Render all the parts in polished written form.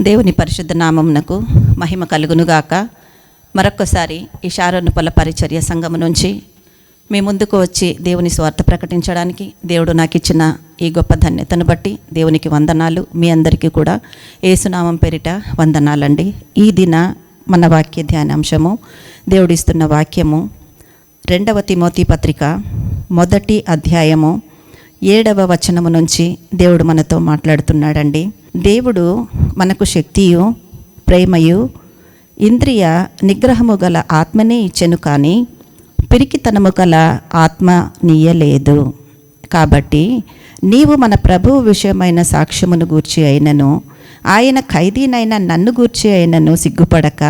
దేవుని పరిశుద్ధ నామమునకు మహిమ కలుగునుగాక. మరొక్కసారి ఈ షారోనుపల్ల పరిచర్య సంఘము నుంచి మీ ముందుకు వచ్చి దేవుని స్వార్థ ప్రకటించడానికి దేవుడు నాకు ఇచ్చిన ఈ గొప్ప ధన్యతను బట్టి దేవునికి వందనాలు. మీ అందరికీ కూడా యేసునామం పేరిట వందనాలండి. ఈ దిన మన వాక్య ధ్యానాంశము దేవుడిస్తున్న వాక్యము 2వ తిమోతి పత్రిక 1వ అధ్యాయము 7వ వచనము నుంచి దేవుడు మనతో మాట్లాడుతున్నాడండి. దేవుడు మనకు శక్తియు ప్రేమయు ఇంద్రియ నిగ్రహము గల ఆత్మనే ఇచ్చెను, కానీ పిరికితనము గల ఆత్మ నీయలేదు. కాబట్టి నీవు మన ప్రభువు విషయమైన సాక్ష్యమును గూర్చి అయినను ఆయన ఖైదీనైన నన్ను గూర్చి అయినను సిగ్గుపడక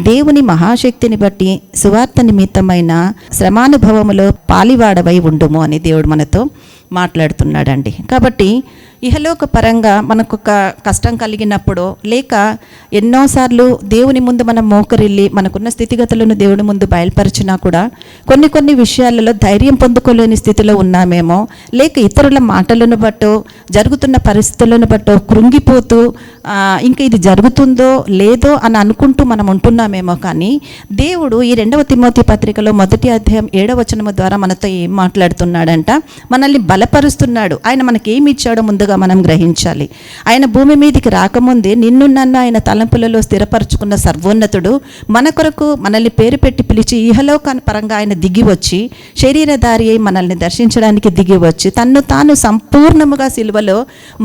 దేవుని మహాశక్తిని బట్టి సువార్త నిమిత్తమైన శ్రమానుభవములో పాలివాడవై ఉండుము అని దేవుడు మనతో మాట్లాడుతున్నాడండి. కాబట్టి ఇహలోక పరంగా మనకు ఒక కష్టం కలిగినప్పుడు, లేక ఎన్నోసార్లు దేవుని ముందు మనం మోకరిల్లి మనకున్న స్థితిగతులను దేవుని ముందు బయలుపరిచినా కూడా కొన్ని విషయాలలో ధైర్యం పొందుకోలేని స్థితిలో ఉన్నామేమో, లేక ఇతరుల మాటలను బట్టో జరుగుతున్న పరిస్థితులను బట్టో కృంగిపోతూ ఇంకా ఇది జరుగుతుందో లేదో అని అనుకుంటూ మనం ఉంటున్నామేమో. కానీ దేవుడు ఈ 2వ తిమోతి పత్రికలో 1వ అధ్యాయం 7వ వచనము ద్వారా మనతో ఏం మాట్లాడుతున్నాడంట? మనల్ని బలపరుస్తున్నాడు. ఆయన మనకేమి ఇచ్చాడో ముందుగా మనం గ్రహించాలి. ఆయన భూమి మీదకి రాకముందే నిన్ను నన్ను ఆయన తలంపులలో స్థిరపరచుకున్న సర్వోన్నతుడు మన కొరకు మనల్ని పేరు పెట్టి పిలిచి ఇహలోకాన్ని పరంగా ఆయన దిగి వచ్చి శరీరధారి అయి మనల్ని దర్శించడానికి దిగి వచ్చి తన్ను తాను సంపూర్ణముగా సిలువలో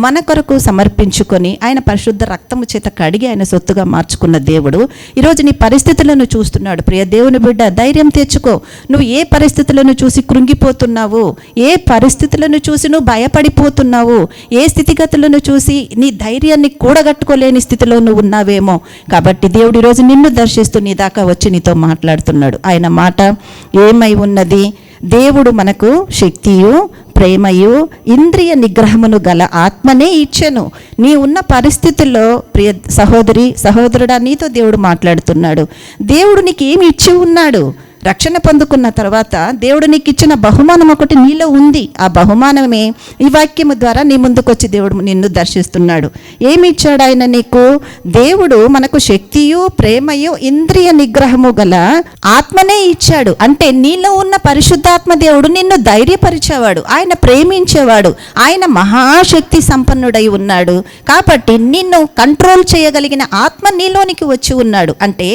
మన కొరకు సమర్పించుకొని ఆయన పరిశుద్ధ రక్తము చేత కడిగి ఆయన సొత్తుగా మార్చుకున్న దేవుడు ఈరోజు నీ పరిస్థితులను చూస్తున్నాడు. ప్రియ దేవుని బిడ్డ, ధైర్యం తెచ్చుకో. నువ్వు ఏ పరిస్థితులను చూసి కృంగిపోతున్నావు, ఏ పరిస్థితులను చూసి నువ్వు భయపడిపోతున్నావు, ఏ స్థితిగతులను చూసి నీ ధైర్యాన్ని కూడగట్టుకోలేని స్థితిలో నువ్వు ఉన్నావేమో. కాబట్టి దేవుడు ఈరోజు నిన్ను దర్శిస్తూ నీ దాకా వచ్చి నీతో మాట్లాడుతున్నాడు. ఆయన మాట ఏమై ఉన్నది? దేవుడు మనకు శక్తియు ప్రేమయు ఇంద్రియ నిగ్రహమును గల ఆత్మనే ఇచ్చెను. నీ ఉన్న పరిస్థితుల్లో ప్రియ సహోదరి సహోదరుడా, నీతో దేవుడు మాట్లాడుతున్నాడు. దేవుడు నీకు ఏమి ఇచ్చి ఉన్నాడు? రక్షణ పొందుకున్న తర్వాత దేవుడు నీకు ఇచ్చిన బహుమానం ఒకటి నీలో ఉంది. ఆ బహుమానమే ఈ వాక్యము ద్వారా నీ ముందుకు వచ్చి దేవుడు నిన్ను దర్శిస్తున్నాడు. ఏమి ఇచ్చాడు ఆయన నీకు? దేవుడు మనకు శక్తియు ప్రేమయు ఇంద్రియ నిగ్రహము గల ఆత్మనే ఇచ్చాడు. అంటే నీలో ఉన్న పరిశుద్ధాత్మ దేవుడు నిన్ను ధైర్యపరిచేవాడు, ఆయన ప్రేమించేవాడు, ఆయన మహాశక్తి సంపన్నుడై ఉన్నాడు. కాబట్టి నిన్ను కంట్రోల్ చేయగలిగిన ఆత్మ నీలోనికి వచ్చి ఉన్నాడు. అంటే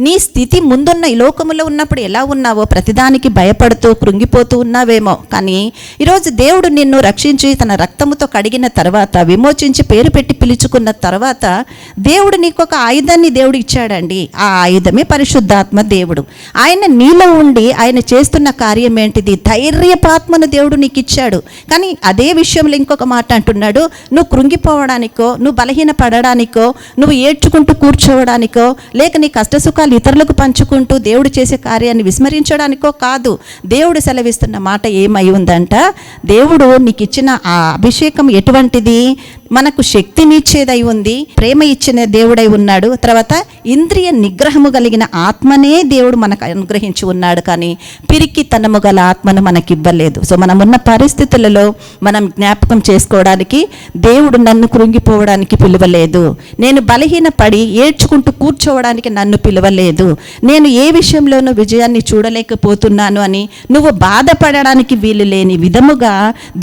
నీ స్థితి ముందున్న ఈ లోకములో ఉన్నప్పుడు ఎలా ఉన్నావో ప్రతిదానికి భయపడుతూ కృంగిపోతూ ఉన్నావేమో. కానీ ఈరోజు దేవుడు నిన్ను రక్షించి తన రక్తముతో కడిగిన తర్వాత, విమోచించి పేరు పెట్టి పిలుచుకున్న తర్వాత దేవుడు నీకు ఒక ఆయుధాన్ని దేవుడు ఇచ్చాడండి. ఆ ఆయుధమే పరిశుద్ధాత్మ దేవుడు. ఆయన నీలో ఉండి ఆయన చేస్తున్న కార్యం ఏంటిది? ధైర్యపాత్మను దేవుడు నీకు ఇచ్చాడు. కానీ అదే విషయంలో ఇంకొక మాట అంటున్నాడు, నువ్వు కృంగిపోవడానికో, నువ్వు బలహీన పడడానికో, నువ్వు ఏడ్చుకుంటూ కూర్చోవడానికో, లేక నీ కష్టసుఖాలు ఇతరులకు పంచుకుంటూ దేవుడు చేసే కార్యాన్ని విస్మరించడానికో కాదు. దేవుడు సెలవిస్తున్న మాట ఏమై ఉందంట? దేవుడు నీకు ఇచ్చిన ఆ అభిషేకం ఎటువంటిది? మనకు శక్తినిచ్చేదై ఉంది, ప్రేమ ఇచ్చిన దేవుడై ఉన్నాడు. తర్వాత ఇంద్రియ నిగ్రహము కలిగిన ఆత్మనే దేవుడు మనకు అనుగ్రహించి ఉన్నాడు. కానీ పిరికితనము గల ఆత్మను మనకి ఇవ్వలేదు. సో మనం ఉన్న పరిస్థితులలో మనం జ్ఞాపకం చేసుకోవడానికి దేవుడు నన్ను కృంగిపోవడానికి పిలువలేదు. నేను బలహీన పడి ఏడ్చుకుంటూ కూర్చోవడానికి నన్ను పిలువలేదు. నేను ఏ విషయంలోనూ విజయాన్ని చూడలేకపోతున్నాను అని నువ్వు బాధపడడానికి వీలు లేని విధముగా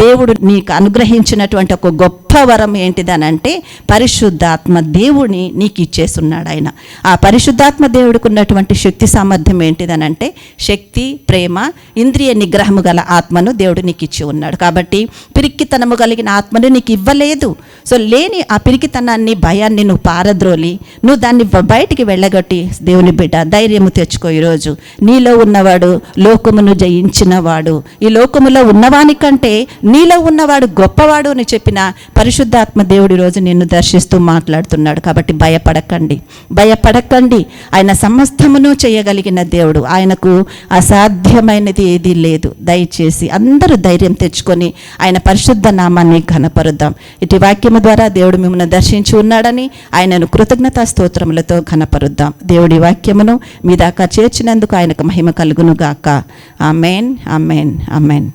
దేవుడు నీకు అనుగ్రహించినటువంటి ఒక గొప్ప వరం ఏంటిదనంటే పరిశుద్ధాత్మ దేవుని నీకు ఇచ్చేస్తున్నాడు ఆయన. ఆ పరిశుద్ధాత్మ దేవుడికి ఉన్నటువంటి శక్తి సామర్థ్యం ఏంటిదనంటే శక్తి, ప్రేమ, ఇంద్రియ నిగ్రహము గల ఆత్మను దేవుడు నీకు ఇచ్చి ఉన్నాడు. కాబట్టి పిరికితనము కలిగిన ఆత్మను నీకు ఇవ్వలేదు. సో లేని ఆ పిరికితనాన్ని, భయాన్ని నువ్వు పారద్రోలి, నువ్వు దాన్ని బయటికి వెళ్ళగొట్టి దేవుని బిడ్డ ధైర్యము తెచ్చుకో. ఈరోజు నీలో ఉన్నవాడు లోకమును జయించిన వాడు, ఈ లోకములో ఉన్నవానికంటే నీలో ఉన్నవాడు గొప్పవాడు అని చెప్పిన పరిశుద్ధాత్మ దేవుడు ఈరోజు నిన్ను దర్శిస్తూ మాట్లాడుతున్నాడు. కాబట్టి భయపడకండి. ఆయన సమస్తమును చేయగలిగిన దేవుడు. ఆయనకు అసాధ్యమైనది ఏదీ లేదు. దయచేసి అందరూ ధైర్యం తెచ్చుకొని ఆయన పరిశుద్ధ నామాన్ని ఘనపరుద్దాం. ఇటు వాక్యము ద్వారా దేవుడు మిమ్మల్ని దర్శించి ఉన్నాడని ఆయనను కృతజ్ఞతా స్తోత్రములతో ఘనపరుద్దాం. దేవుడి వాక్యమును మీ దాకా చేర్చినందుకు ఆయనకు మహిమ కలుగును గాక. ఆమేన్, ఆమేన్, ఆమేన్.